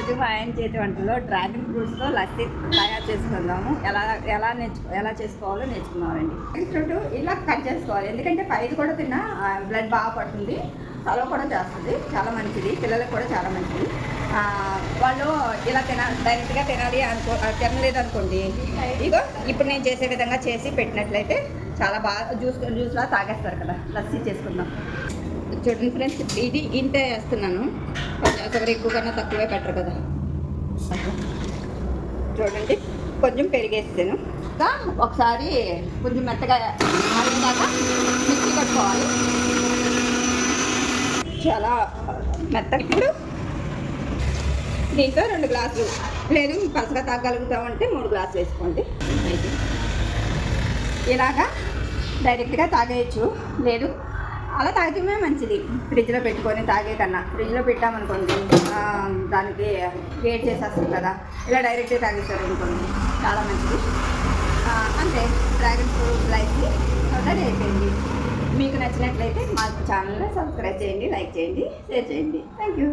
ఈరోజు మా ఆయన చేతి వంటలో డ్రాగన్ ఫ్రూట్స్తో లస్సీ తయారు చేసుకుందాము. ఎలా చేసుకోవాలో నేర్చుకున్నామండి. డ్రాగన్ ఫ్రూట్ ఇలా కట్ చేసుకోవాలి, ఎందుకంటే పైది కూడా తిన్నా బ్లడ్ బాగా పడుతుంది, చలవ కూడా చేస్తుంది, చాలా మంచిది, పిల్లలకు కూడా చాలా మంచిది. వాళ్ళు ఇలా డైరెక్ట్గా తినాలి తినలేదు అనుకోండి, ఇగో ఇప్పుడు నేను చేసే విధంగా చేసి పెట్టినట్లయితే చాలా బాగా జ్యూస్లా తాగేస్తారు కదా. లస్సీ చేసుకుందాం. చూడండి ఫ్రెండ్స్, ఇది ఇంతే వేస్తున్నాను, కొంచెం ఎక్కువ కన్నా తక్కువే పెట్టరు కదా. చూడండి, కొంచెం పెరిగేస్తాను. ఒకసారి కొంచెం మెత్తగా ఆడినాక మిక్సీ కట్టుకోవాలి, చాలా మెత్తగా. ఇప్పుడు దీంట్లో 2 గ్లాసులు, లేదు పలసగా తాగలుగుతామంటే 3 గ్లాసులు వేసుకోండి. ఇలాగా డైరెక్ట్గా తాగేయచ్చు, లేదు అలా తాగితే మంచిది. ఫ్రిడ్జ్లో పెట్టుకొని తాగే కన్నా ఫ్రిడ్జ్లో పెట్టామనుకోండి దానికి వేడి చేసేస్తుంది కదా. ఇలా డైరెక్ట్గా తాగేస్తారు అనుకోండి, చాలా మంచిది. అంతే, డ్రాగన్ ఫ్రూట్ లైఫ్ని రెడీ అయిపోయింది. మీకు నచ్చినట్లయితే మా ఛానల్ని సబ్స్క్రైబ్ చేయండి, లైక్ చేయండి, షేర్ చేయండి. Thank you.